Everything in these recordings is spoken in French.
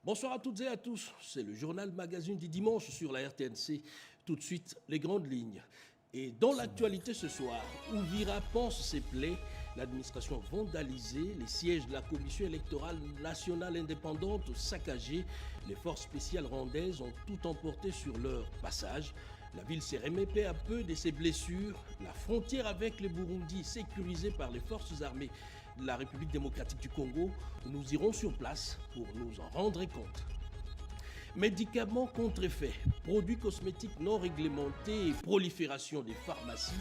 Bonsoir à toutes et à tous, c'est le journal magazine du dimanche sur la RTNC. Tout de suite, les grandes lignes. Et dans l'actualité ce soir, Ouvira pense ses plaies, l'administration vandalisée, les sièges de la commission électorale nationale indépendante saccagés, les forces spéciales rwandaises ont tout emporté sur leur passage. La ville s'est remise peu à peu de ses blessures, la frontière avec le Burundi sécurisée par les forces armées de la République démocratique du Congo. Nous irons sur place pour nous en rendre compte. Médicaments contrefaits, produits cosmétiques non réglementés et prolifération des pharmacies,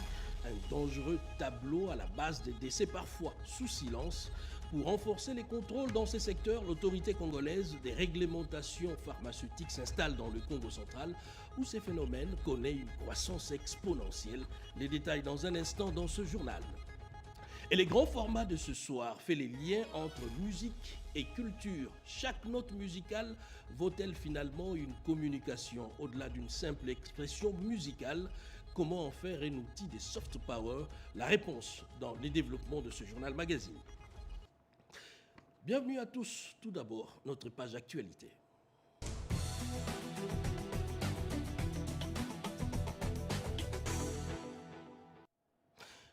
un dangereux tableau à la base des décès parfois sous silence. Pour renforcer les contrôles dans ces secteurs, l'autorité congolaise des réglementations pharmaceutiques s'installe dans le Congo central où ces phénomènes connaissent une croissance exponentielle. Les détails dans un instant dans ce journal. Et les grands formats de ce soir fait les liens entre musique et culture. Chaque note musicale vaut-elle finalement une communication au-delà d'une simple expression musicale? Comment en faire un outil de soft power? La réponse dans les développements de ce journal magazine. Bienvenue à tous. Tout d'abord, notre page actualité.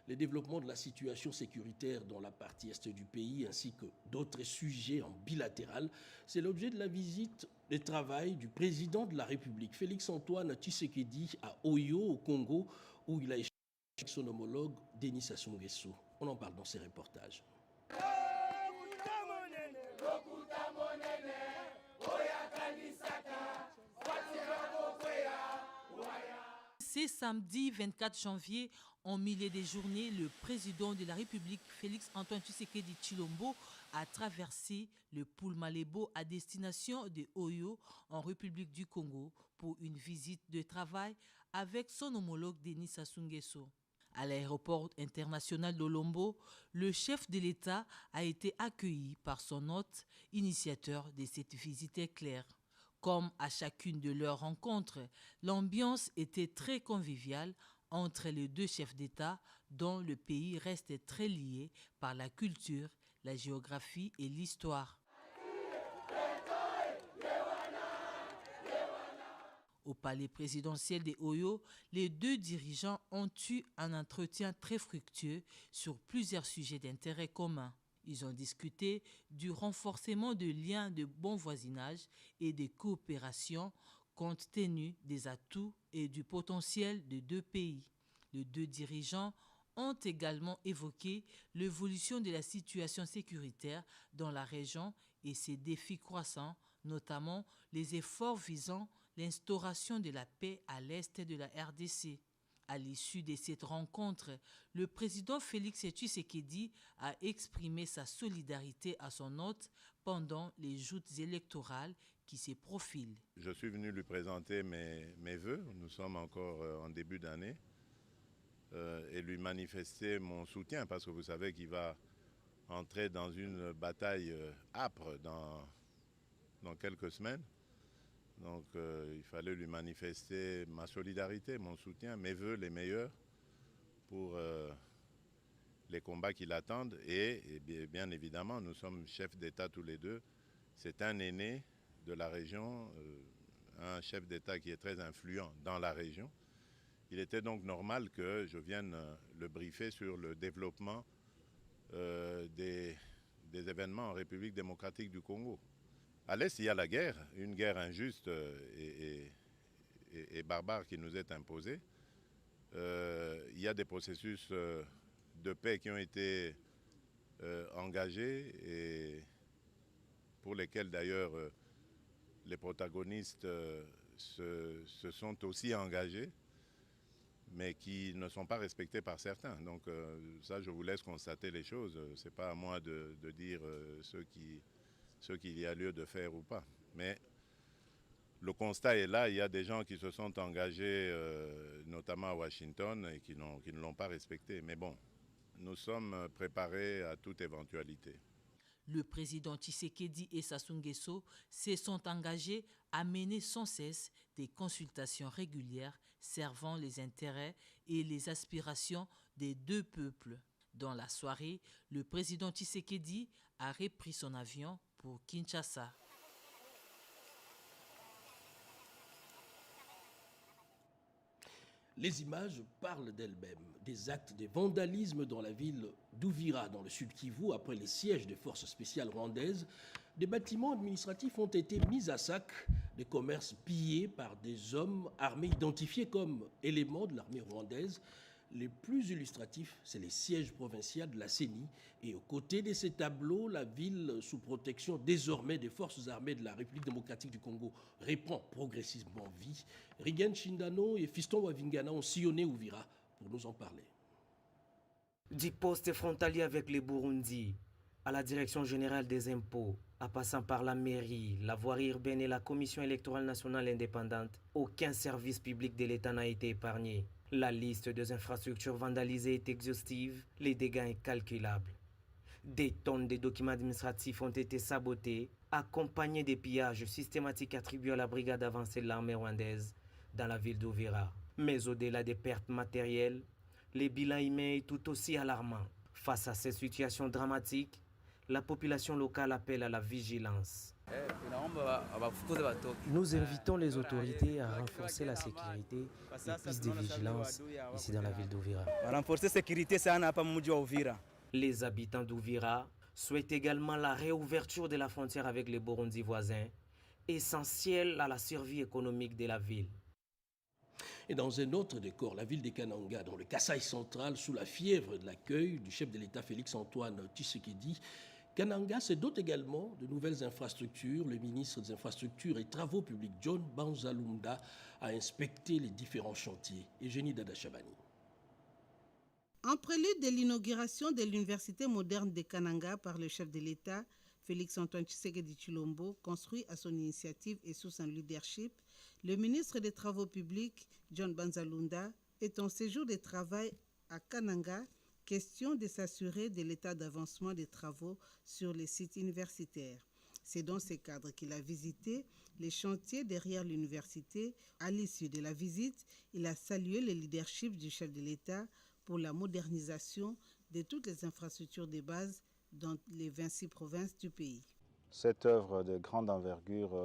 Les développements de la situation sécuritaire dans la partie est du pays ainsi que d'autres sujets en bilatéral, c'est l'objet de la visite de travail du président de la République, Félix-Antoine Tshisekedi, à Oyo, au Congo, où il a échangé avec son homologue Denis Sassou Nguesso. On en parle dans ces reportages. C'est samedi 24 janvier, en milieu des journées, le président de la République, Félix-Antoine Tshisekedi Tshilombo, a traversé le Poul-Malebo à destination de Oyo, en République du Congo, pour une visite de travail avec son homologue Denis Sassou Nguesso. À l'aéroport international d'Olombo, le chef de l'État a été accueilli par son hôte, initiateur de cette visite éclair. Comme à chacune de leurs rencontres, l'ambiance était très conviviale entre les deux chefs d'État dont le pays reste très lié par la culture, la géographie et l'histoire. Au palais présidentiel de Oyo, les deux dirigeants ont eu un entretien très fructueux sur plusieurs sujets d'intérêt commun. Ils ont discuté du renforcement de liens de bon voisinage et de coopération compte tenu des atouts et du potentiel des deux pays. Les deux dirigeants ont également évoqué l'évolution de la situation sécuritaire dans la région et ses défis croissants, notamment les efforts visant l'instauration de la paix à l'est de la RDC. À l'issue de cette rencontre, le président Félix Tshisekedi a exprimé sa solidarité à son hôte pendant les joutes électorales qui se profilent. Je suis venu lui présenter mes vœux, nous sommes encore en début d'année, et lui manifester mon soutien parce que vous savez qu'il va entrer dans une bataille âpre dans quelques semaines. Donc il fallait lui manifester ma solidarité, mon soutien, mes vœux les meilleurs pour les combats qui l'attendent. Et bien évidemment, nous sommes chefs d'État tous les deux. C'est un aîné de la région, un chef d'État qui est très influent dans la région. Il était donc normal que je vienne le briefer sur le développement des événements en République démocratique du Congo. À l'Est, il y a la guerre, une guerre injuste et barbare qui nous est imposée. Il y a des processus de paix qui ont été engagés et pour lesquels d'ailleurs les protagonistes se sont aussi engagés, mais qui ne sont pas respectés par certains. Donc ça, je vous laisse constater les choses. Ce n'est pas à moi de dire ce qu'il y a lieu de faire ou pas. Mais le constat est là, il y a des gens qui se sont engagés, notamment à Washington, et qui ne l'ont pas respecté. Mais bon, nous sommes préparés à toute éventualité. Le président Tshisekedi et Sassou Nguesso se sont engagés à mener sans cesse des consultations régulières servant les intérêts et les aspirations des deux peuples. Dans la soirée, le président Tshisekedi a repris son avion pour Kinshasa. Les images parlent d'elles-mêmes. Des actes de vandalisme dans la ville d'Ouvira, dans le sud Kivu, après les sièges des forces spéciales rwandaises. Des bâtiments administratifs ont été mis à sac, des commerces pillés par des hommes armés identifiés comme éléments de l'armée rwandaise. Les plus illustratifs, c'est les sièges provinciaux de la CENI. Et aux côtés de ces tableaux, la ville sous protection désormais des forces armées de la République démocratique du Congo reprend progressivement vie. Rigen Chindano et Fiston Wavingana ont sillonné Ouvira pour nous en parler. Du poste frontalier avec les Burundi à la Direction générale des impôts, en passant par la mairie, la voirie urbaine et la Commission électorale nationale indépendante, aucun service public de l'État n'a été épargné. La liste des infrastructures vandalisées est exhaustive, les dégâts incalculables. Des tonnes de documents administratifs ont été sabotés, accompagnés des pillages systématiques attribués à la brigade avancée de l'armée rwandaise dans la ville d'Ouvira. Mais au-delà des pertes matérielles, les bilans humains sont tout aussi alarmants. Face à ces situations dramatiques, la population locale appelle à la vigilance. Nous invitons les autorités à renforcer la sécurité et plus de vigilance ici dans la ville d'Ouvira. Les habitants d'Ouvira souhaitent également la réouverture de la frontière avec les Burundi voisins, essentielle à la survie économique de la ville. Et dans un autre décor, la ville de Kananga, dans le Kasaï central, sous la fièvre de l'accueil du chef de l'État Félix-Antoine Tshisekedi, Kananga se dote également de nouvelles infrastructures. Le ministre des Infrastructures et Travaux publics, John Banzalunda, a inspecté les différents chantiers. Eugénie Dada-Chabani. En prélude de l'inauguration de l'université moderne de Kananga par le chef de l'État, Félix-Antoine Tshisekedi Tshilombo, construit à son initiative et sous son leadership, le ministre des Travaux publics, John Banzalunda, est en séjour de travail à Kananga, question de s'assurer de l'état d'avancement des travaux sur les sites universitaires. C'est dans ce cadre qu'il a visité les chantiers derrière l'université. À l'issue de la visite, il a salué le leadership du chef de l'État pour la modernisation de toutes les infrastructures de base dans les 26 provinces du pays. Cette œuvre de grande envergure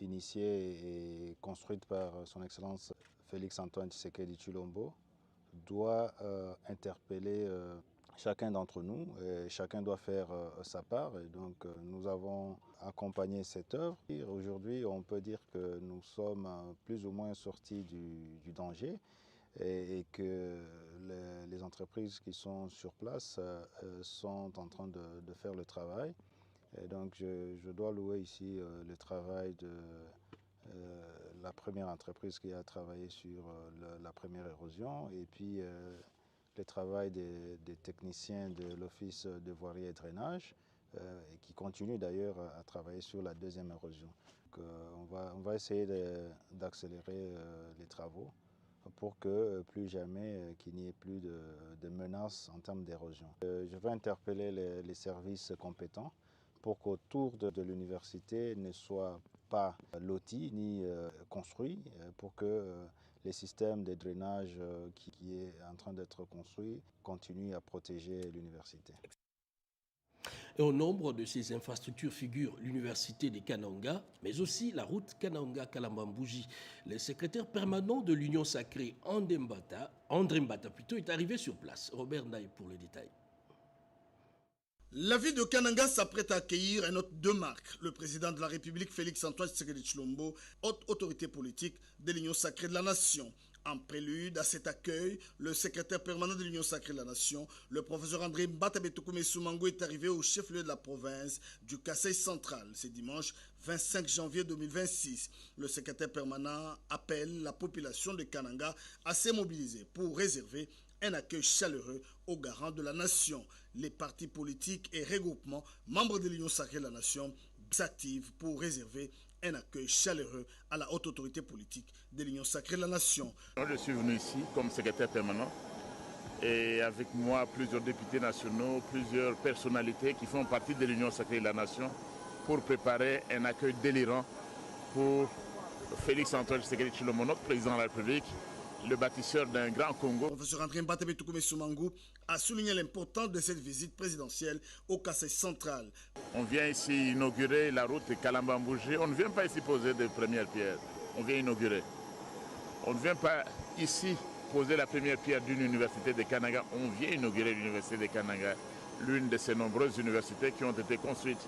initiée et construite par son Excellence Félix-Antoine Tshisekedi Tshilombo doit interpeller chacun d'entre nous et chacun doit faire sa part. Et donc nous avons accompagné cette œuvre. Aujourd'hui, on peut dire que nous sommes plus ou moins sortis du danger et que les entreprises qui sont sur place sont en train de faire le travail. Et donc je dois louer ici le travail de la première entreprise qui a travaillé sur la première érosion et puis le travail des techniciens de l'Office de voirie et drainage et qui continuent d'ailleurs à travailler sur la deuxième érosion. Donc, on va essayer d'accélérer les travaux pour que plus jamais qu'il n'y ait plus de menaces en termes d'érosion. Je vais interpeller les services compétents pour qu'autour de l'université ne soit pas loti ni construit, pour que les systèmes de drainage qui est en train d'être construit continuent à protéger l'université. Et au nombre de ces infrastructures figure l'université de Kananga, mais aussi la route Kananga-Kalambambouji. Le secrétaire permanent de l'Union sacrée, André Mbata, est arrivé sur place. Robert Naï pour le détail. La ville de Kananga s'apprête à accueillir un hôte de marque, le président de la République Félix-Antoine Tshisekedi Tshilombo, haute autorité politique de l'Union sacrée de la Nation. En prélude à cet accueil, le secrétaire permanent de l'Union sacrée de la Nation, le professeur André Mbata Soumango, est arrivé au chef-lieu de la province du Kasaï central. C'est dimanche 25 janvier 2026. Le secrétaire permanent appelle la population de Kananga à se mobiliser pour réserver un accueil chaleureux aux garants de la nation. Les partis politiques et regroupements membres de l'Union sacrée de la Nation s'activent pour réserver un accueil chaleureux à la haute autorité politique de l'Union sacrée de la Nation. Je suis venu ici comme secrétaire permanent et avec moi plusieurs députés nationaux, plusieurs personnalités qui font partie de l'Union sacrée de la Nation pour préparer un accueil délirant pour Félix-Antoine Tshisekedi Tshilombo, notre président de la République, le bâtisseur d'un grand Congo. Le professeur André Mbata Soumango a souligné l'importance de cette visite présidentielle au Kasaï central. On vient ici inaugurer la route Kalambambouji. On ne vient pas ici poser de premières pierres. On vient inaugurer. On ne vient pas ici posé la première pierre d'une université de Kananga. On vient inaugurer l'université de Kananga, l'une de ces nombreuses universités qui ont été construites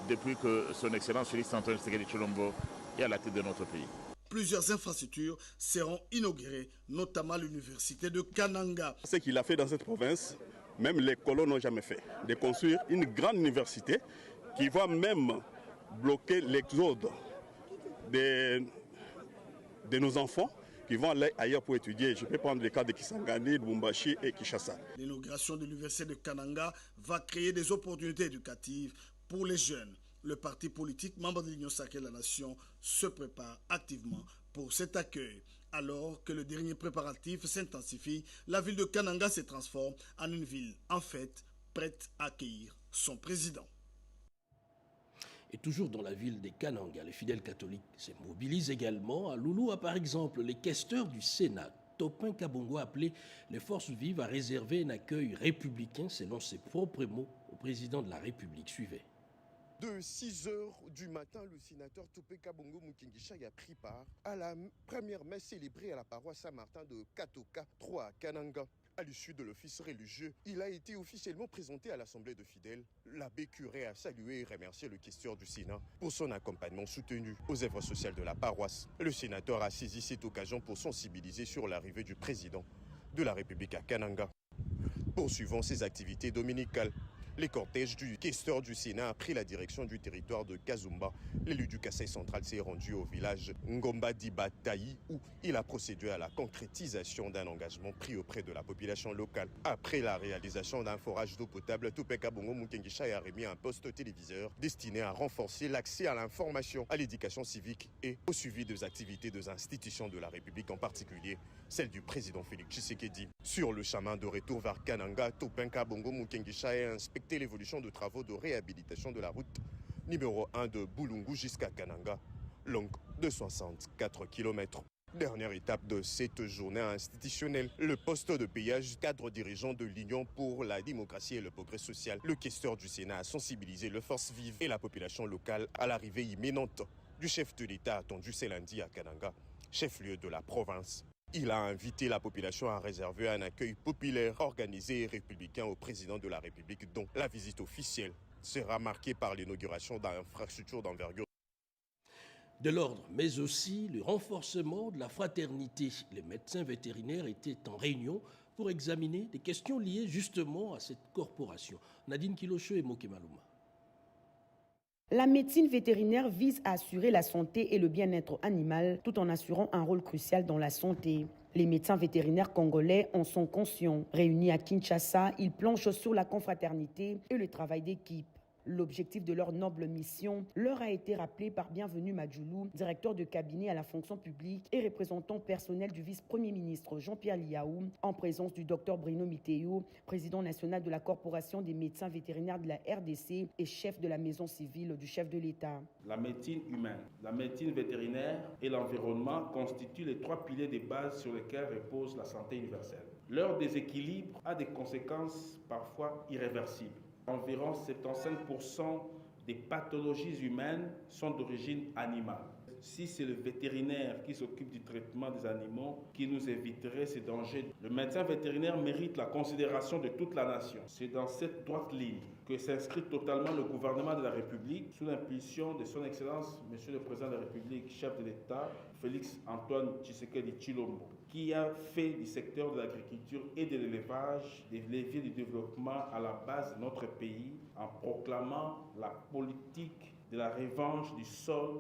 depuis que son Excellence Félix Antoine Tshisekedi Tshilombo est à la tête de notre pays. Plusieurs infrastructures seront inaugurées, notamment l'université de Kananga. Ce qu'il a fait dans cette province, même les colons n'ont jamais fait, de construire une grande université qui va même bloquer l'exode de nos enfants qui vont aller ailleurs pour étudier. Je peux prendre les cas de Kisangani, de Lubumbashi et Kinshasa. L'inauguration de l'université de Kananga va créer des opportunités éducatives pour les jeunes. Le parti politique membre de l'Union sacrée de la Nation se prépare activement pour cet accueil. Alors que le dernier préparatif s'intensifie, la ville de Kananga se transforme en une ville en fête, prête à accueillir son président. Et toujours dans la ville de Kananga, les fidèles catholiques se mobilisent également. À Louloua, par exemple, les questeurs du Sénat, Topin Kabongo, a appelé les forces vives à réserver un accueil républicain, selon ses propres mots, au président de la République. Suivez. De 6 heures du matin, le sénateur Topé Kabongo Mukingishayi a pris part à la première messe célébrée à la paroisse Saint-Martin de Katoka 3 à Kananga. À l'issue de l'office religieux, il a été officiellement présenté à l'Assemblée de fidèles. L'abbé curé a salué et remercié le questeur du Sénat pour son accompagnement soutenu aux œuvres sociales de la paroisse. Le sénateur a saisi cette occasion pour sensibiliser sur l'arrivée du président de la République à Kananga. Poursuivant ses activités dominicales, les cortèges du questeur du Sénat a pris la direction du territoire de Kazumba. L'élu du Kasaï central s'est rendu au village Ngomba Dibataï où il a procédé à la concrétisation d'un engagement pris auprès de la population locale. Après la réalisation d'un forage d'eau potable, Topé Kabongo Mukingishayi a remis un poste téléviseur destiné à renforcer l'accès à l'information, à l'éducation civique et au suivi des activités des institutions de la République, en particulier celle du président Félix Tshisekedi. Sur le chemin de retour vers Kananga, Topé Kabongo Mukingishayi a inspecté l'évolution de travaux de réhabilitation de la route numéro 1 de Boulungu jusqu'à Kananga, longue de 64 km. Dernière étape de cette journée institutionnelle, le poste de péage cadre dirigeant de l'Union pour la démocratie et le progrès social. Le questeur du Sénat a sensibilisé les forces vives et la population locale à l'arrivée imminente du chef de l'État attendu ce lundi à Kananga, chef-lieu de la province. Il a invité la population à réserver un accueil populaire, organisé et républicain au président de la République, dont la visite officielle sera marquée par l'inauguration d'infrastructures d'envergure. De l'ordre, mais aussi le renforcement de la fraternité. Les médecins vétérinaires étaient en réunion pour examiner des questions liées justement à cette corporation. Nadine Kilocho et Moké Malouma. La médecine vétérinaire vise à assurer la santé et le bien-être animal tout en assurant un rôle crucial dans la santé. Les médecins vétérinaires congolais en sont conscients. Réunis à Kinshasa, ils planchent sur la confraternité et le travail d'équipe. L'objectif de leur noble mission leur a été rappelé par Bienvenu Madjoulou, directeur de cabinet à la fonction publique et représentant personnel du vice-premier ministre Jean-Pierre Liaou, en présence du docteur Bruno Miteo, président national de la Corporation des médecins vétérinaires de la RDC et chef de la maison civile du chef de l'État. La médecine humaine, la médecine vétérinaire et l'environnement constituent les 3 piliers de base sur lesquels repose la santé universelle. Leur déséquilibre a des conséquences parfois irréversibles. Environ 75% des pathologies humaines sont d'origine animale. Si c'est le vétérinaire qui s'occupe du traitement des animaux qui nous éviterait ces dangers, le médecin vétérinaire mérite la considération de toute la nation. C'est dans cette droite ligne que s'inscrit totalement le gouvernement de la République sous l'impulsion de son Excellence, Monsieur le Président de la République, chef de l'État, Félix Antoine Tshisekedi Tshilombo, qui a fait du secteur de l'agriculture et de l'élevage des leviers du développement à la base de notre pays en proclamant la politique de la revanche du sol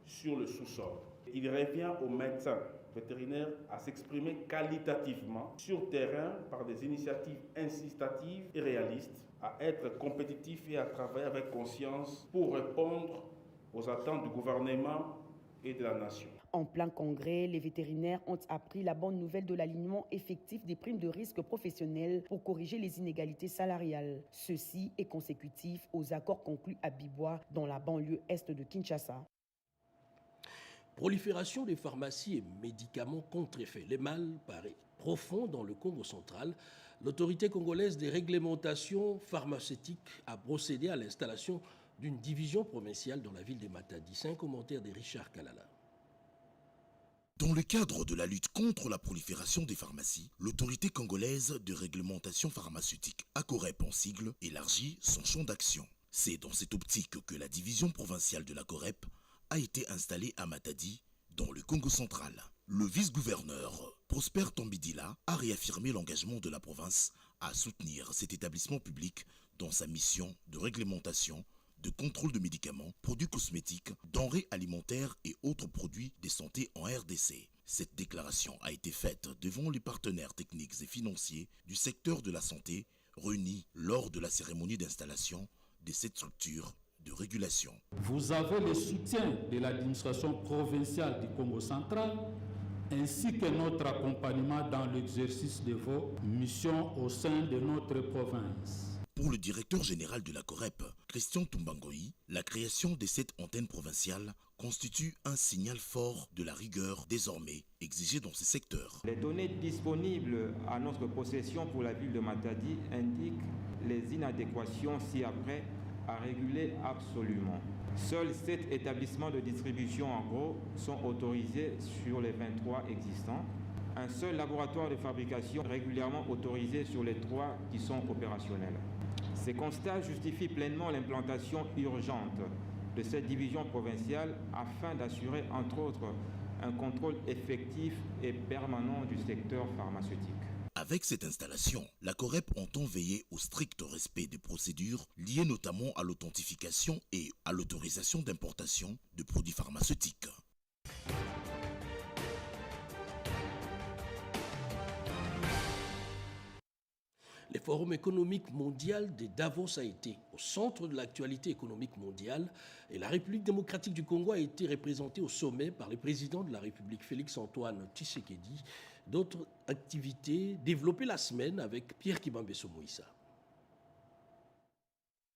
sur le sous-sol. Il revient aux médecins vétérinaires à s'exprimer qualitativement sur terrain par des initiatives incitatives et réalistes, à être compétitifs et à travailler avec conscience pour répondre aux attentes du gouvernement et de la nation. En plein congrès, les vétérinaires ont appris la bonne nouvelle de l'alignement effectif des primes de risque professionnels pour corriger les inégalités salariales. Ceci est consécutif aux accords conclus à Bibois dans la banlieue est de Kinshasa. Prolifération des pharmacies et médicaments contrefaits. Le mal paraît profond dans le Congo central. L'autorité congolaise des réglementations pharmaceutiques a procédé à l'installation d'une division provinciale dans la ville de Matadi. C'est un commentaire de Richard Kalala. Dans le cadre de la lutte contre la prolifération des pharmacies, l'autorité congolaise de réglementation pharmaceutique, ACOREP en sigle, élargit son champ d'action. C'est dans cette optique que la division provinciale de l'ACOREP a été installée à Matadi, dans le Congo central. Le vice-gouverneur Prosper Tambidila a réaffirmé l'engagement de la province à soutenir cet établissement public dans sa mission de réglementation, de contrôle de médicaments, produits cosmétiques, denrées alimentaires et autres produits de santé en RDC. Cette déclaration a été faite devant les partenaires techniques et financiers du secteur de la santé réunis lors de la cérémonie d'installation de cette structure de régulation. Vous avez le soutien de l'administration provinciale du Congo central ainsi que notre accompagnement dans l'exercice de vos missions au sein de notre province. Pour le directeur général de la COREP, Christian Tumbangoï, la création de cette antenne provinciale constitue un signal fort de la rigueur désormais exigée dans ce secteur. Les données disponibles à notre possession pour la ville de Matadi indiquent les inadéquations ci-après à réguler absolument. Seuls 7 établissements de distribution en gros sont autorisés sur les 23 existants. Un seul laboratoire de fabrication régulièrement autorisé sur les 3 qui sont opérationnels. Ces constats justifient pleinement l'implantation urgente de cette division provinciale afin d'assurer, entre autres, un contrôle effectif et permanent du secteur pharmaceutique. Avec cette installation, la COREP entend veiller au strict respect des procédures liées notamment à l'authentification et à l'autorisation d'importation de produits pharmaceutiques. Le Forum économique mondial de Davos a été au centre de l'actualité économique mondiale et la République démocratique du Congo a été représentée au sommet par le président de la République Félix-Antoine Tshisekedi. D'autres activités développées la semaine avec Pierre Kibambeso Moïsa.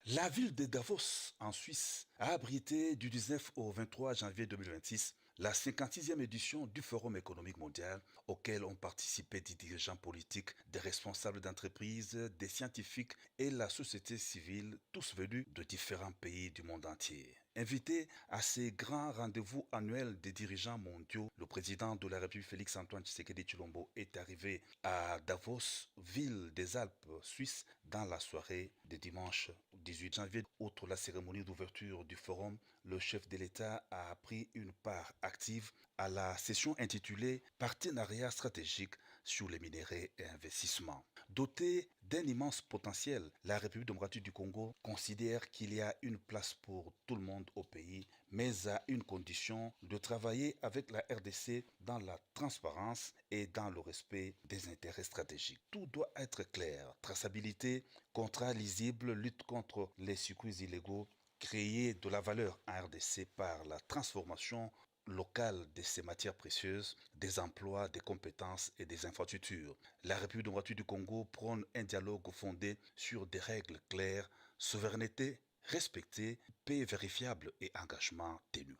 La ville de Davos, en Suisse, a abrité du 19 au 23 janvier 2026 la 56e édition du Forum économique mondial auquel ont participé des dirigeants politiques, des responsables d'entreprises, des scientifiques et la société civile, tous venus de différents pays du monde entier. Invité à ces grands rendez-vous annuels des dirigeants mondiaux, le président de la République Félix-Antoine Tshisekedi Tshilombo est arrivé à Davos, ville des Alpes suisses, dans la soirée de dimanche 18 janvier. Outre la cérémonie d'ouverture du forum, le chef de l'État a pris une part active à la session intitulée « Partenariat stratégique sur les minéraux et investissements ». Dotée d'un immense potentiel, la République démocratique du Congo considère qu'il y a une place pour tout le monde au pays, mais à une condition de travailler avec la RDC dans la transparence et dans le respect des intérêts stratégiques. Tout doit être clair, traçabilité, contrat lisible, lutte contre les circuits illégaux, créer de la valeur en RDC par la transformation locale de ces matières précieuses, des emplois, des compétences et des infrastructures. La République démocratique du Congo prône un dialogue fondé sur des règles claires, souveraineté respectée, paix vérifiable et engagement tenu.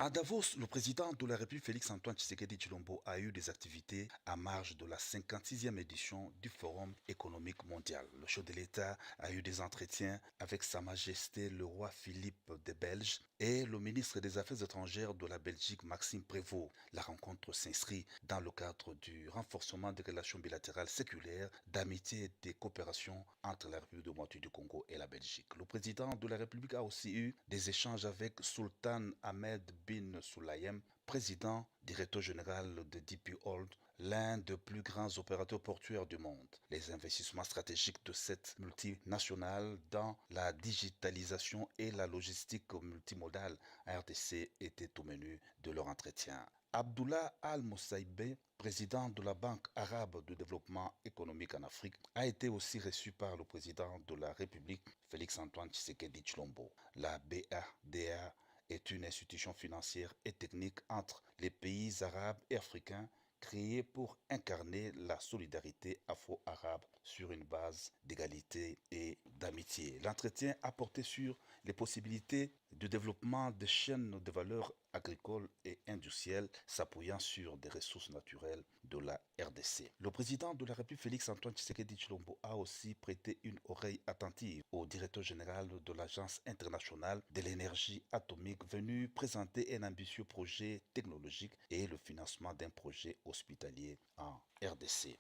À Davos, le président de la République Félix-Antoine Tshisekedi Tshilombo a eu des activités à marge de la 56e édition du Forum économique mondial. Le chef de l'État a eu des entretiens avec Sa Majesté le roi Philippe des Belges et le ministre des Affaires étrangères de la Belgique Maxime Prévost. La rencontre s'inscrit dans le cadre du renforcement des relations bilatérales séculaires, d'amitié et de coopération entre la République démocratique du Congo et la Belgique. Le président de la République a aussi eu des échanges avec Sultan Ahmed Bin Sulayem, président, directeur général de DP World, l'un des plus grands opérateurs portuaires du monde. Les investissements stratégiques de cette multinationale dans la digitalisation et la logistique multimodale à RDC étaient au menu de leur entretien. Abdullah Al-Moussaïbe, président de la Banque arabe de développement économique en Afrique, a été aussi reçu par le président de la République, Félix-Antoine Tshisekedi Tshilombo. La BADA est une institution financière et technique entre les pays arabes et africains créée pour incarner la solidarité afro-arabe sur une base d'égalité et d'amitié. L'entretien a porté sur les possibilités du développement des chaînes de valeur agricoles et industrielles s'appuyant sur des ressources naturelles de la RDC. Le président de la République Félix Antoine Tshisekedi Tshilombo a aussi prêté une oreille attentive au directeur général de l'Agence internationale de l'énergie atomique venu présenter un ambitieux projet technologique et le financement d'un projet hospitalier en RDC.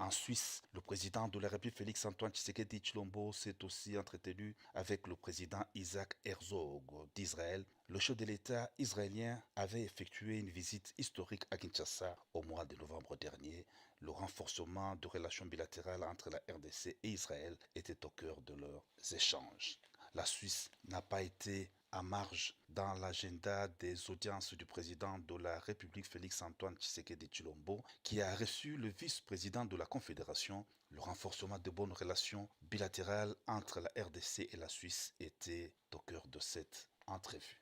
En Suisse, le président de la République Félix Antoine Tshisekedi Tshilombo s'est aussi entretenu avec le président Isaac Herzog d'Israël. Le chef de l'État israélien avait effectué une visite historique à Kinshasa au mois de novembre dernier. Le renforcement de relations bilatérales entre la RDC et Israël était au cœur de leurs échanges. La Suisse n'a pas été à marge dans l'agenda des audiences du président de la République Félix Antoine Tshisekedi Tshilombo, qui a reçu le vice-président de la Confédération. Le renforcement de bonnes relations bilatérales entre la RDC et la Suisse était au cœur de cette entrevue.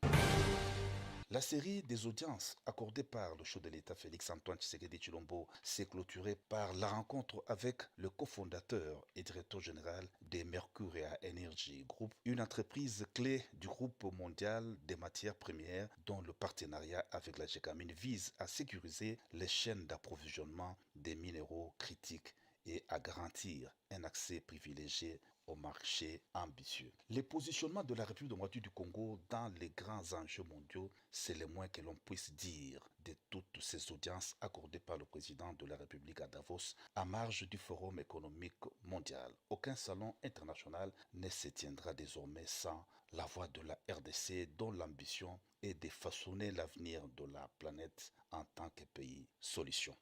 La série des audiences accordées par le chef de l'État Félix Antoine Tshisekedi Tshilombo s'est clôturée par la rencontre avec le cofondateur et directeur général des Mercuria Energy Group, une entreprise clé du groupe mondial des matières premières dont le partenariat avec la Gécamine vise à sécuriser les chaînes d'approvisionnement des minéraux critiques et à garantir un accès privilégié au marché ambitieux. Les positionnements de la République démocratique du Congo dans les grands enjeux mondiaux, c'est le moins que l'on puisse dire de toutes ces audiences accordées par le président de la République à Davos à marge du Forum économique mondial. Aucun salon international ne se tiendra désormais sans la voix de la RDC dont l'ambition est de façonner l'avenir de la planète en tant que pays solution.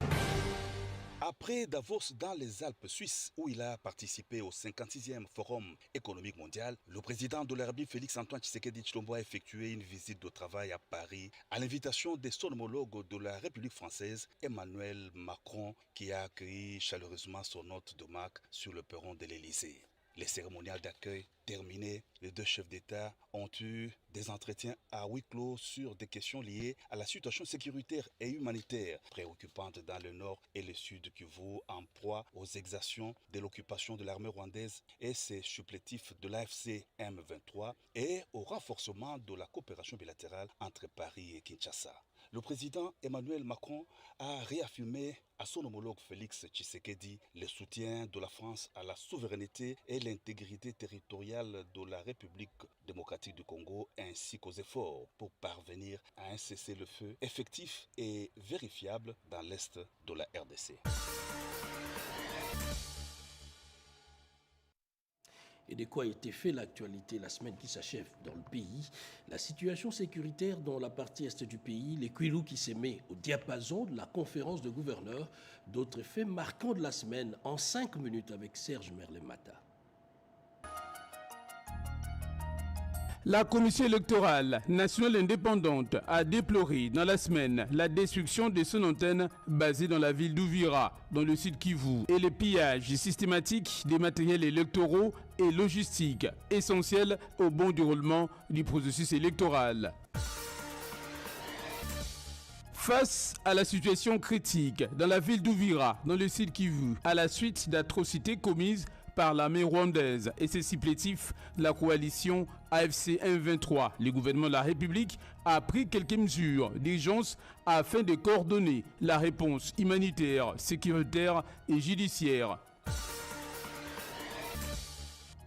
Après Davos dans les Alpes suisses, où il a participé au 56e Forum économique mondial, le président de la République Félix Antoine Tshisekedi Tshilombo a effectué une visite de travail à Paris à l'invitation de son homologue de la République française, Emmanuel Macron, qui a accueilli chaleureusement son hôte de marque sur le perron de l'Élysée. Les cérémoniales d'accueil terminées, les deux chefs d'État ont eu des entretiens à huis clos sur des questions liées à la situation sécuritaire et humanitaire préoccupante dans le nord et le sud Kivu, en proie aux exactions de l'occupation de l'armée rwandaise et ses supplétifs de l'AFC M23 et au renforcement de la coopération bilatérale entre Paris et Kinshasa. Le président Emmanuel Macron a réaffirmé à son homologue Félix Tshisekedi le soutien de la France à la souveraineté et l'intégrité territoriale de la République démocratique du Congo ainsi qu'aux efforts pour parvenir à un cessez-le-feu effectif et vérifiable dans l'est de la RDC. Et de quoi a été fait l'actualité la semaine qui s'achève dans le pays. La situation sécuritaire dans la partie est du pays, les Kwilu qui s'émet au diapason de la conférence de gouverneurs, d'autres faits marquants de la semaine en 5 minutes avec Serge Merlemata. La Commission électorale nationale indépendante a déploré dans la semaine la destruction de son antenne basée dans la ville d'Ouvira, dans le sud Kivu, et le pillage systématique des matériels électoraux et logistiques essentiels au bon déroulement du processus électoral. Face à la situation critique dans la ville d'Ouvira, dans le sud Kivu, à la suite d'atrocités commises par l'armée rwandaise et ses supplétifs de la coalition AFC M23, le gouvernement de la République a pris quelques mesures d'urgence afin de coordonner la réponse humanitaire, sécuritaire et judiciaire.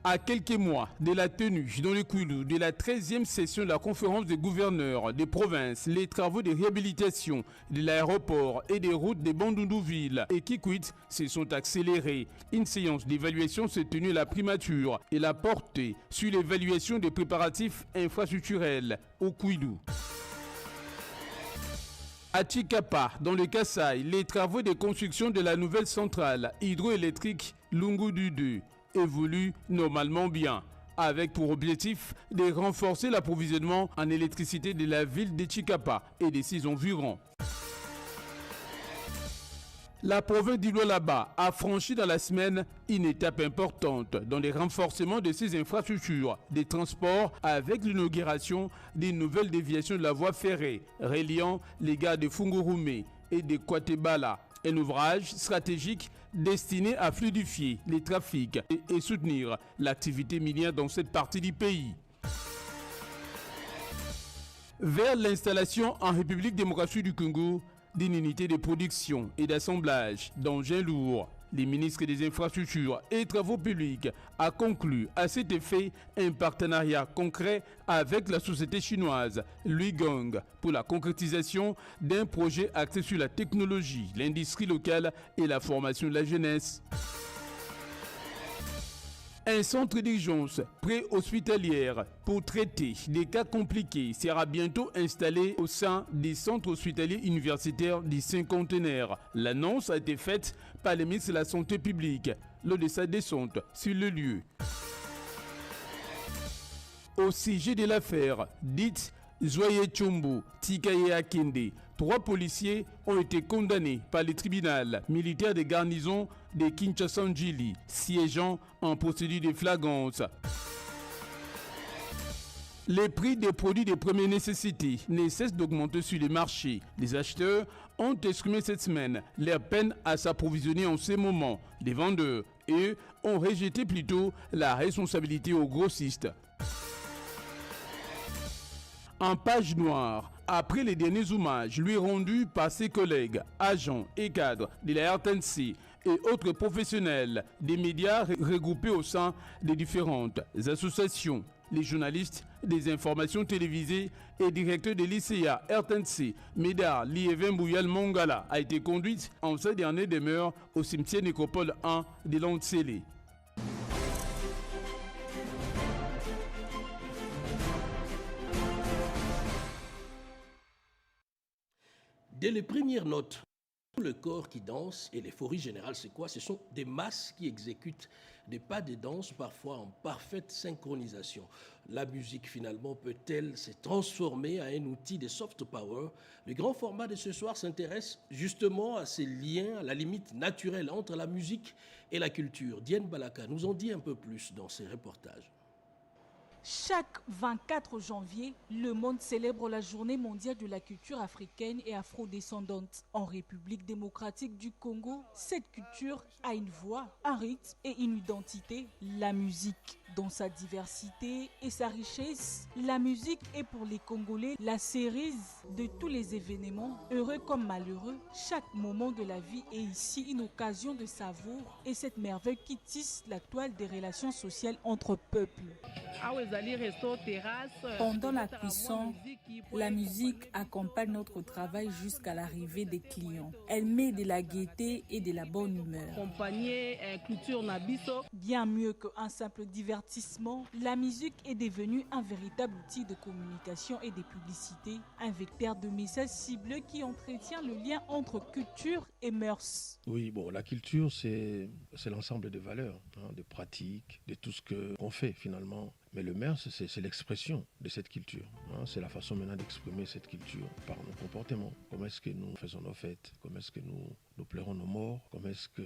À quelques mois de la tenue dans le Kwilu de la 13e session de la conférence des gouverneurs des provinces, les travaux de réhabilitation de l'aéroport et des routes de Bandundu-Ville et Kikwit se sont accélérés. Une séance d'évaluation s'est tenue à la primature et l'a portée sur l'évaluation des préparatifs infrastructurels au Kwilu. À Tshikapa, dans le Kasaï, les travaux de construction de la nouvelle centrale hydroélectrique Lungudu 2 évolue normalement bien, avec pour objectif de renforcer l'approvisionnement en électricité de la ville de Tshikapa et de ses environs. La province du Lualaba a franchi dans la semaine une étape importante dans le renforcement de ses infrastructures des transports avec l'inauguration d'une nouvelle déviation de la voie ferrée reliant les gares de Fungurume et de Kwatebala, un ouvrage stratégique destiné à fluidifier les trafics et soutenir l'activité minière dans cette partie du pays. vers l'installation en République démocratique du Congo d'une unité de production et d'assemblage d'engins lourds. Le ministre des Infrastructures et Travaux publics a conclu à cet effet un partenariat concret avec la société chinoise Luigong pour la concrétisation d'un projet axé sur la technologie, l'industrie locale et la formation de la jeunesse. Un centre d'urgence pré-hospitalière pour traiter des cas compliqués sera bientôt installé au sein des centres hospitaliers universitaires du Cinquantenaire. L'annonce a été faite par le ministre de la Santé publique lors de sa descente sur le lieu. Au sujet de l'affaire dite Zoye Chombo, Tikaye Akende, 3 policiers ont été condamnés par le tribunal militaire de garnison de Kinshasa-Njili, siégeant en procédure de flagrance. Les prix des produits de première nécessité ne cessent d'augmenter sur les marchés. Les acheteurs ont exprimé cette semaine leur peine à s'approvisionner en ces moments. Les vendeurs, eux, ont rejeté plutôt la responsabilité aux grossistes. En page noire, après les derniers hommages lui rendus par ses collègues, agents et cadres de la RTNC et autres professionnels des médias regroupés au sein des différentes associations, les journalistes des informations télévisées et directeur de l'ICA RTNC, Médard Liévin Bouyal Mongala, a été conduite en cette dernière demeure au cimetière Nécropole 1 de Lantsélé. Dès les premières notes, le corps qui danse et l'euphorie générale, c'est quoi? Ce sont des masses qui exécutent des pas de danse, parfois en parfaite synchronisation. La musique, finalement, peut-elle se transformer en un outil de soft power? Le grand format de ce soir s'intéresse justement à ces liens, à la limite naturelle entre la musique et la culture. Diane Balaka nous en dit un peu plus dans ses reportages. Chaque 24 janvier, le monde célèbre la journée mondiale de la culture africaine et afrodescendante. En République démocratique du Congo, cette culture a une voix, un rythme et une identité, la musique. Dans sa diversité et sa richesse, la musique est pour les Congolais la cerise de tous les événements, heureux comme malheureux. Chaque moment de la vie est ici une occasion de savourer et cette merveille qui tisse la toile des relations sociales entre peuples. Pendant la cuisson, la musique accompagne notre travail jusqu'à l'arrivée des clients. Elle met de la gaieté et de la bonne humeur. Bien mieux qu'un simple divertissement, la musique est devenue un véritable outil de communication et de publicité, un vecteur de messages ciblés qui entretient le lien entre culture et mœurs. Oui, bon, la culture, c'est l'ensemble des valeurs, des pratiques, de tout ce qu'on fait finalement. Mais le mœurs, c'est l'expression de cette culture. C'est la façon maintenant d'exprimer cette culture par nos comportements. Comment est-ce que nous faisons nos fêtes? Comment est-ce que nous pleurons nos morts? Comment est-ce que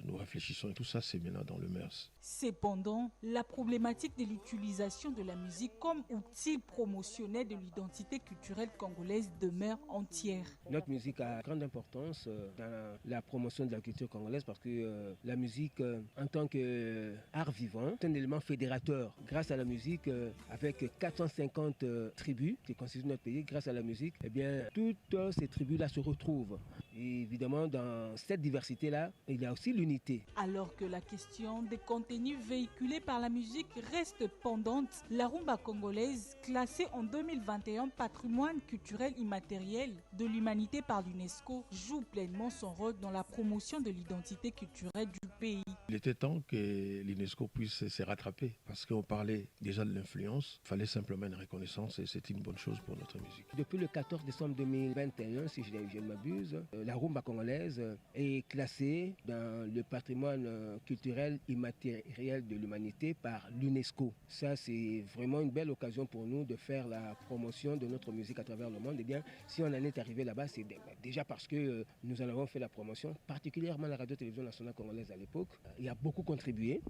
nous réfléchissons? Et tout ça, c'est maintenant dans le mœurs. Cependant, la problématique de l'utilisation de la musique comme outil promotionnel de l'identité culturelle congolaise demeure entière. Notre musique a grande importance dans la promotion de la culture congolaise parce que la musique, en tant qu'art vivant, est un élément fédérateur. Grâce à la musique, avec 450 tribus qui constituent notre pays, grâce à la musique, eh bien, toutes ces tribus-là se retrouvent. Et évidemment, dans cette diversité-là, il y a aussi l'unité. Alors que la question des contenus véhiculés par la musique reste pendante, la rumba congolaise, classée en 2021 patrimoine culturel immatériel de l'humanité par l'UNESCO, joue pleinement son rôle dans la promotion de l'identité culturelle du pays. Il était temps que l'UNESCO puisse se rattraper parce qu'on parlait déjà de l'influence, il fallait simplement une reconnaissance et c'est une bonne chose pour notre musique. Depuis le 14 décembre 2021, si je ne m'abuse, la rumba congolaise est classée dans le patrimoine culturel immatériel de l'humanité par l'UNESCO. Ça, c'est vraiment une belle occasion pour nous de faire la promotion de notre musique à travers le monde. Eh bien, si on en est arrivé là-bas, c'est déjà parce que nous en avons fait la promotion, particulièrement la Radio-Télévision nationale congolaise à l'époque. Il a beaucoup contribué.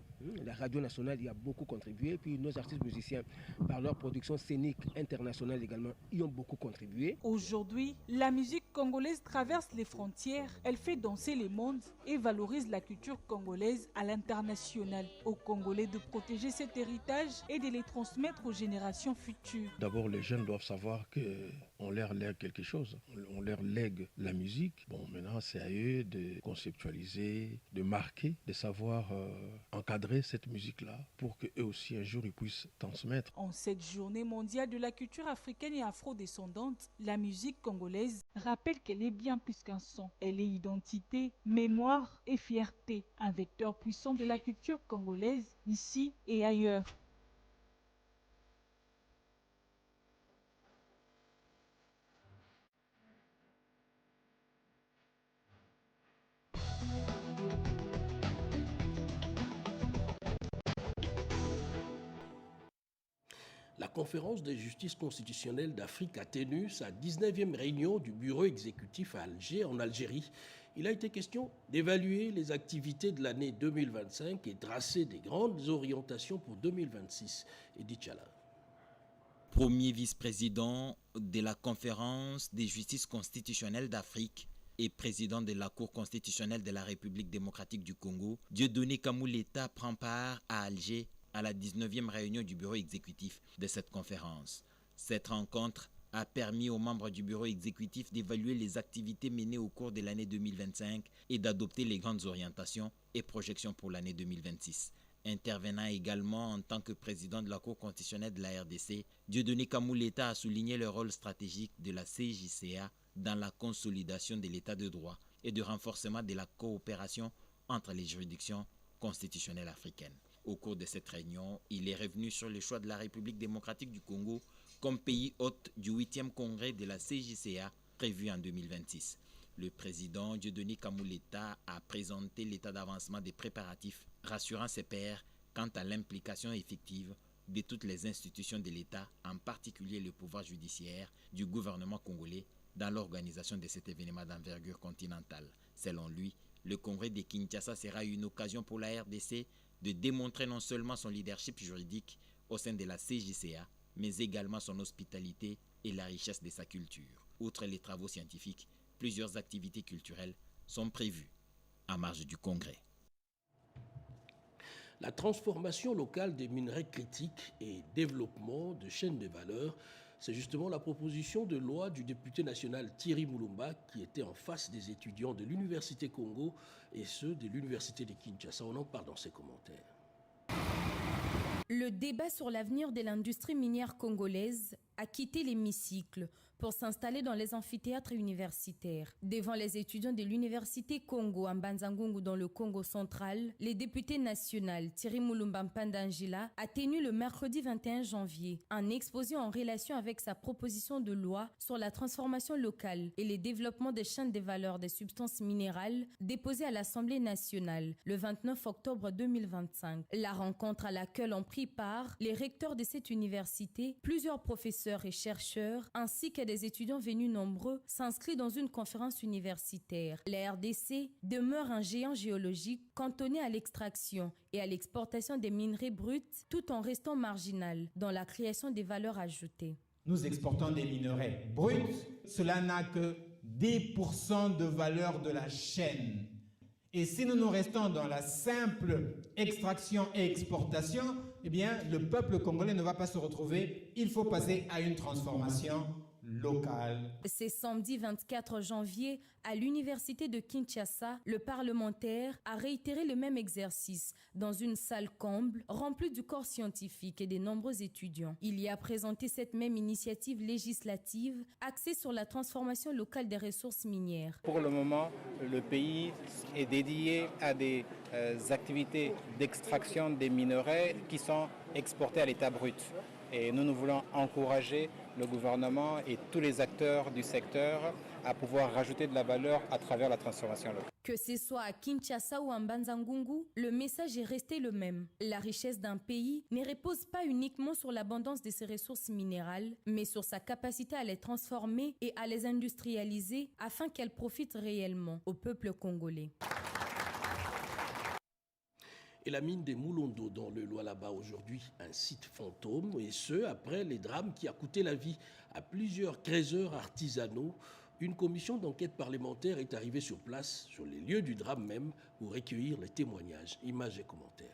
La radio nationale y a beaucoup contribué. Puis nos artistes musiciens, par leur production scénique internationale également, y ont beaucoup contribué. Aujourd'hui, la musique congolaise traverse les frontières, elle fait danser les mondes et valorise la culture congolaise à l'international. Aux Congolais de protéger cet héritage et de les transmettre aux générations futures. D'abord, les jeunes doivent savoir qu'on leur lègue quelque chose. On leur lègue la musique. Bon, maintenant, c'est à eux de conceptualiser, de marquer, de savoir encadrer cette musique-là pour qu'eux aussi, un jour, ils puissent transmettre. En cette journée mondiale de la culture africaine et afro-descendante, la musique congolaise rappelle qu'elle est bien plus qu'un son. Elle est identité, mémoire et fierté, un vecteur puissant de la culture congolaise ici et ailleurs. La conférence des justices constitutionnelles d'Afrique a tenu sa 19e réunion du bureau exécutif à Alger, en Algérie. Il a été question d'évaluer les activités de l'année 2025 et tracer des grandes orientations pour 2026. Edith Chala. Premier vice-président de la conférence des justices constitutionnelles d'Afrique et président de la Cour constitutionnelle de la République démocratique du Congo, Dieudonné Kamuleta prend part à Alger à la 19e réunion du bureau exécutif de cette conférence. Cette rencontre a permis aux membres du bureau exécutif d'évaluer les activités menées au cours de l'année 2025 et d'adopter les grandes orientations et projections pour l'année 2026. Intervenant également en tant que président de la Cour constitutionnelle de la RDC, Dieudonné Kamuleta a souligné le rôle stratégique de la CJCA dans la consolidation de l'état de droit et de renforcement de la coopération entre les juridictions constitutionnelles africaines. Au cours de cette réunion, il est revenu sur le choix de la République démocratique du Congo comme pays hôte du 8e congrès de la CJCA prévu en 2026. Le président Dieudonné Kamuleta a présenté l'état d'avancement des préparatifs, rassurant ses pairs quant à l'implication effective de toutes les institutions de l'État, en particulier le pouvoir judiciaire du gouvernement congolais, dans l'organisation de cet événement d'envergure continentale. Selon lui, le congrès de Kinshasa sera une occasion pour la RDC de démontrer non seulement son leadership juridique au sein de la CJCA, mais également son hospitalité et la richesse de sa culture. Outre les travaux scientifiques, plusieurs activités culturelles sont prévues en marge du congrès. La transformation locale des minerais critiques et développement de chaînes de valeur, c'est justement la proposition de loi du député national Thierry Mulumba qui était en face des étudiants de l'Université Congo et ceux de l'Université de Kinshasa. On en parle dans ses commentaires. Le débat sur l'avenir de l'industrie minière congolaise a quitté l'hémicycle pour s'installer dans les amphithéâtres universitaires. Devant les étudiants de l'Université Congo à Mbanza-Ngungu dans le Congo central, le député national Thierry Mulumba Mpandangila a tenu le mercredi 21 janvier un exposé en relation avec sa proposition de loi sur la transformation locale et le développement des chaînes de valeur des substances minérales déposée à l'Assemblée nationale le 29 octobre 2025. La rencontre à laquelle ont pris part les recteurs de cette université, plusieurs professeurs et chercheurs, ainsi que des étudiants venus nombreux s'inscrivent dans une conférence universitaire. La RDC demeure un géant géologique cantonné à l'extraction et à l'exportation des minerais bruts tout en restant marginal dans la création des valeurs ajoutées. Nous exportons des minerais bruts, cela n'a que 10% de valeur de la chaîne. Et si nous restons dans la simple extraction et exportation, eh bien, le peuple congolais ne va pas se retrouver. Il faut passer à une transformation locale. C'est samedi 24 janvier, à l'université de Kinshasa, le parlementaire a réitéré le même exercice dans une salle comble remplie du corps scientifique et des nombreux étudiants. Il y a présenté cette même initiative législative axée sur la transformation locale des ressources minières. Pour le moment, le pays est dédié à des activités d'extraction des minerais qui sont exportés à l'état brut. Et nous voulons encourager le gouvernement et tous les acteurs du secteur à pouvoir rajouter de la valeur à travers la transformation locale. Que ce soit à Kinshasa ou à Mbanza-Ngungu, le message est resté le même. La richesse d'un pays ne repose pas uniquement sur l'abondance de ses ressources minérales, mais sur sa capacité à les transformer et à les industrialiser afin qu'elles profitent réellement au peuple congolais. Et la mine des Moulondo dans le Lualaba aujourd'hui, un site fantôme, et ce, après les drames qui a coûté la vie à plusieurs creuseurs artisanaux une commission d'enquête parlementaire est arrivée sur place, sur les lieux du drame même, pour recueillir les témoignages, images et commentaires.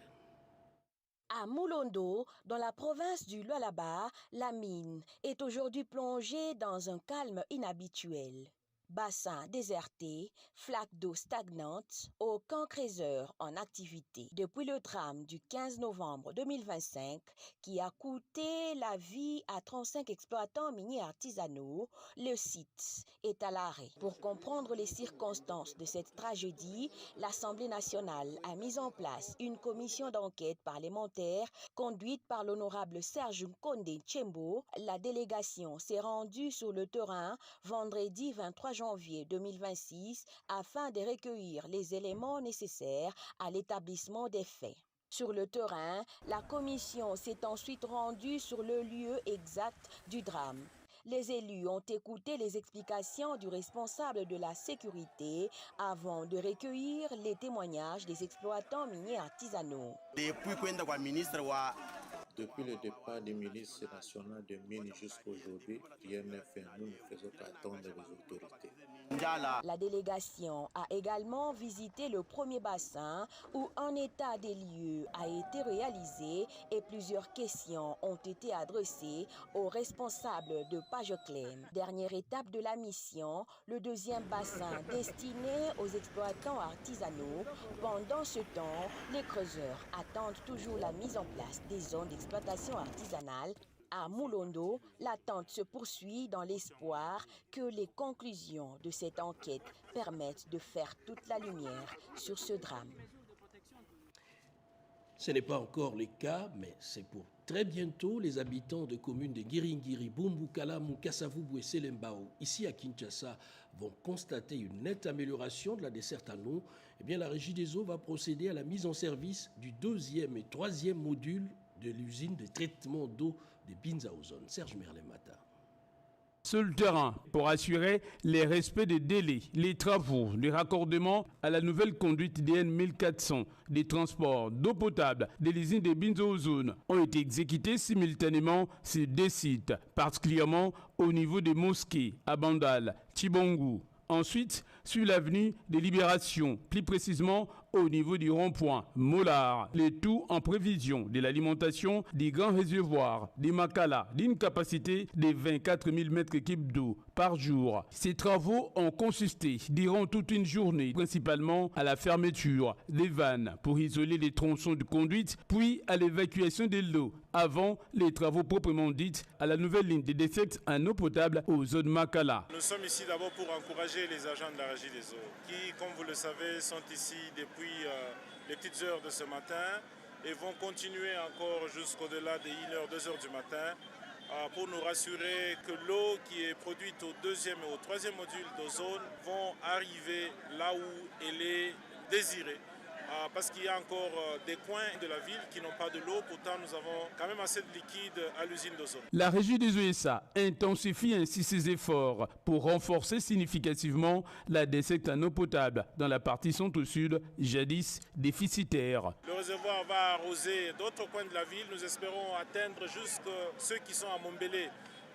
À Moulondo, dans la province du Lualaba, la mine est aujourd'hui plongée dans un calme inhabituel. Bassin déserté, flaques d'eau stagnantes, aucun creuseur en activité. Depuis le drame du 15 novembre 2025, qui a coûté la vie à 35 exploitants miniers artisanaux, le site est à l'arrêt. Pour comprendre les circonstances de cette tragédie, l'Assemblée nationale a mis en place une commission d'enquête parlementaire conduite par l'honorable Serge Nkonde Tchembo. La délégation s'est rendue sur le terrain vendredi 23 janvier 2026 afin de recueillir les éléments nécessaires à l'établissement des faits. Sur le terrain, la commission s'est ensuite rendue sur le lieu exact du drame. Les élus ont écouté les explications du responsable de la sécurité avant de recueillir les témoignages des exploitants miniers artisanaux. Depuis le départ du milice national de mines jusqu'à aujourd'hui, rien n'est fait. Nous ne faisons qu'attendre les autorités. La délégation a également visité le premier bassin où un état des lieux a été réalisé et plusieurs questions ont été adressées aux responsables de Pageclem. Dernière étape de la mission, le deuxième bassin destiné aux exploitants artisanaux. Pendant ce temps, les creuseurs attendent toujours la mise en place des zones d'exploitation artisanale. À Moulondo, l'attente se poursuit dans l'espoir que les conclusions de cette enquête permettent de faire toute la lumière sur ce drame. Ce n'est pas encore le cas, mais c'est pour très bientôt. Les habitants de communes de Giringiri, Bumbukala, Mukasavubu et Selembao, ici à Kinshasa, vont constater une nette amélioration de la desserte en eau. Eh bien, la Régie des eaux va procéder à la mise en service du 2e et 3e module de l'usine de traitement d'eau de Binzaozone. Serge Merlemata. Sur le terrain, pour assurer les respects des délais, les travaux, les raccordements à la nouvelle conduite DN 1400, des transports d'eau potable de l'usine de Binzaozone ont été exécutés simultanément sur des sites, particulièrement au niveau des mosquées à Bandal, Tchibongu. Ensuite, sur l'avenue des Libérations, plus précisément au niveau du rond-point Mollard, le tout en prévision de l'alimentation des grands réservoirs des Makala d'une capacité de 24 000 m3 d'eau par jour. Ces travaux ont consisté durant toute une journée, principalement à la fermeture des vannes pour isoler les tronçons de conduite, puis à l'évacuation de l'eau, avant les travaux proprement dits à la nouvelle ligne de desserte en eau potable aux zones Makala. Nous sommes ici d'abord pour encourager les agents de la Régie des eaux qui, comme vous le savez, sont ici depuis les petites heures de ce matin et vont continuer encore jusqu'au-delà des 1h, 2h du matin pour nous rassurer que l'eau qui est produite au 2e et au 3e module d'ozone vont arriver là où elle est désirée. Parce qu'il y a encore des coins de la ville qui n'ont pas de l'eau, pourtant nous avons quand même assez de liquide à l'usine d'ozone. La Régie des USA intensifie ainsi ses efforts pour renforcer significativement la desserte en eau potable dans la partie centre-sud, jadis déficitaire. Le réservoir va arroser d'autres coins de la ville. Nous espérons atteindre jusqu'à ceux qui sont à Mombélé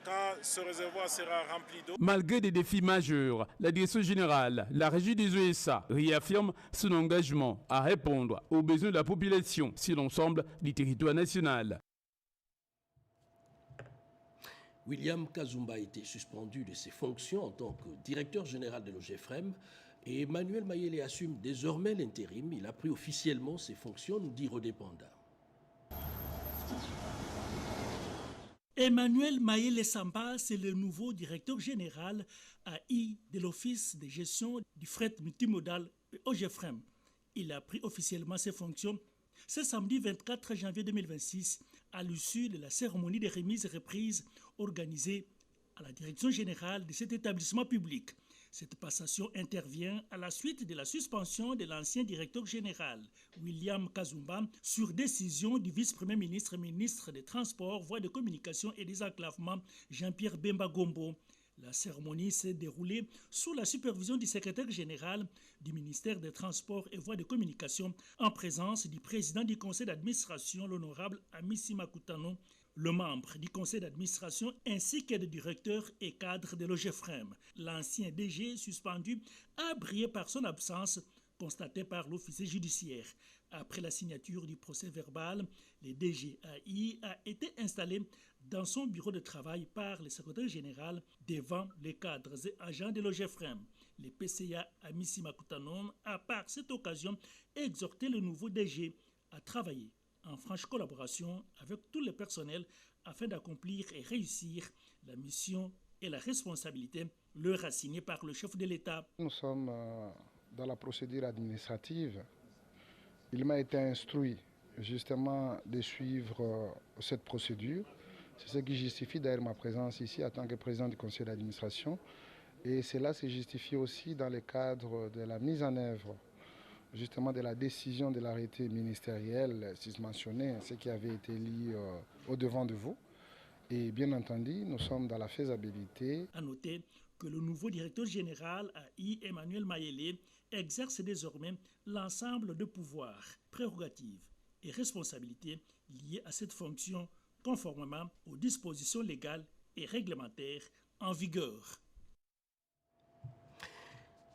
quand ce réservoir sera rempli d'eau. Malgré des défis majeurs, la direction générale, la Régie des USA, réaffirme son engagement à répondre aux besoins de la population sur l'ensemble du territoire national. William Kazumba a été suspendu de ses fonctions en tant que directeur général de l'OGFREM et Emmanuel Mayele assume désormais l'intérim. Il a pris officiellement ses fonctions, nous dit Rodé Panda. Emmanuel Mayele Samba, c'est le nouveau directeur général AI de l'Office de gestion du fret multimodal OGFREM. Il a pris officiellement ses fonctions ce samedi 24 janvier 2026 à l'issue de la cérémonie de remise et reprise organisée à la direction générale de cet établissement public. Cette passation intervient à la suite de la suspension de l'ancien directeur général, William Kazumba, sur décision du vice-premier ministre et ministre des Transports, Voies de communication et des enclavements, Jean-Pierre Bemba Gombo. La cérémonie s'est déroulée sous la supervision du secrétaire général du ministère des Transports et Voies de communication, en présence du président du conseil d'administration, l'honorable Amissi Makutano, le membre du conseil d'administration ainsi que le directeur et cadre de l'OGEFREM. L'ancien DG suspendu a brillé par son absence, constatée par l'officier judiciaire. Après la signature du procès verbal, le DG AI a été installé dans son bureau de travail par le secrétaire général devant les cadres et agents de l'OGEFREM. Le PCA Amissi Makutanon a par cette occasion exhorté le nouveau DG à travailler en franche collaboration avec tout le personnel afin d'accomplir et réussir la mission et la responsabilité leur assignée par le chef de l'État. Nous sommes dans la procédure administrative. Il m'a été instruit justement de suivre cette procédure. C'est ce qui justifie d'ailleurs ma présence ici en tant que président du conseil d'administration. Et cela se justifie aussi dans le cadre de la mise en œuvre justement de la décision de l'arrêté ministériel susmentionné, ce qui avait été mis au devant de vous. Et bien entendu, nous sommes dans la faisabilité. À noter que le nouveau directeur général AI, Emmanuel Mayele, exerce désormais l'ensemble de pouvoirs, prérogatives et responsabilités liées à cette fonction conformément aux dispositions légales et réglementaires en vigueur.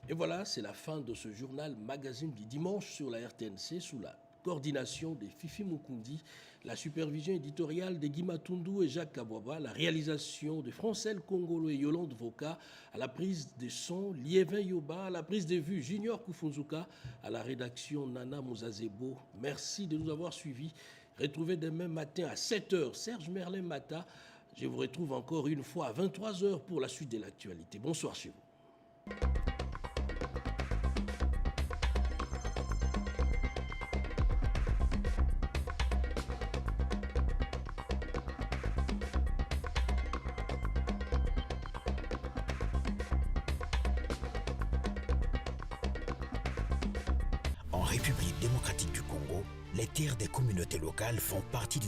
Et voilà, c'est la fin de ce journal magazine du dimanche sur la RTNC sous la coordination de Fifi Mukundi, la supervision éditoriale de Guy Matundu et Jacques Kabwaba, la réalisation de Francel Kongolo et Yolande Voka, à la prise des sons Liévin Yoba, à la prise de vue Junior Kufunzuka, à la rédaction Nana Mouzazebo. Merci de nous avoir suivis. Retrouvez demain matin à 7h Serge Merlin Mata. Je vous retrouve encore une fois à 23h pour la suite de l'actualité. Bonsoir chez vous. En République démocratique du Congo, les terres des communautés locales font partie du